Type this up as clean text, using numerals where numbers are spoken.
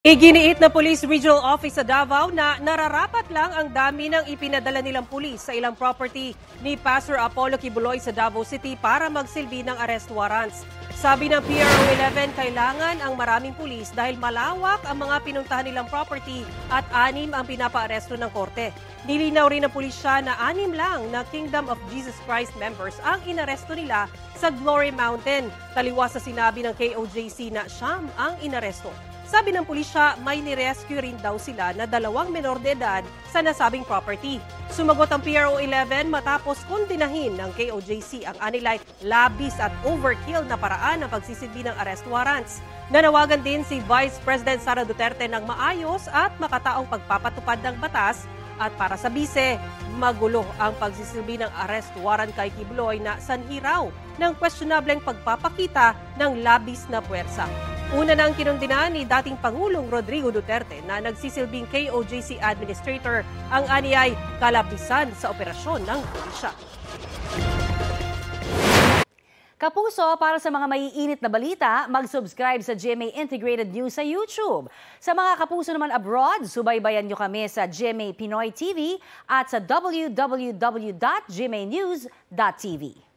Iginiit na Police Regional Office sa Davao na nararapat lang ang dami ng ipinadala nilang pulis sa ilang property ni Pastor Apollo Kibuloy sa Davao City para magsilbi ng arrest warrants. Sabi ng PRO 11, kailangan ang maraming pulis dahil malawak ang mga pinuntahan nilang property at 6 ang pinapaaresto ng korte. Nilinaw rin ng pulisya na 6 lang na Kingdom of Jesus Christ members ang inaresto nila sa Glory Mountain. Taliwas sa sinabi ng KOJC na 9 ang inaresto. Sabi ng pulisya, may nirescue rin daw sila na 2 menor de edad sa nasabing property. Sumagot ang PRO 11 matapos kondinahin ng KOJC ang anilay labis at overkill na paraan ng pagsisilbi ng arrest warrants. Nanawagan din si Vice President Sara Duterte ng maayos at makataong pagpapatupad ng batas at para sa bise, magulo ang pagsisilbi ng arrest warrant kay Kibuloy na sanhi raw ng questionableng pagpapakita ng labis na puwersa. Una nang kinundinan ni dating Pangulong Rodrigo Duterte na nagsisilbing KOJC Administrator ang aniyay kalabisan sa operasyon ng pulisya. Kapuso, para sa mga maiinit na balita, mag-subscribe sa GMA Integrated News sa YouTube. Sa mga kapuso naman abroad, subaybayan nyo kami sa GMA Pinoy TV at sa www.gmanews.tv.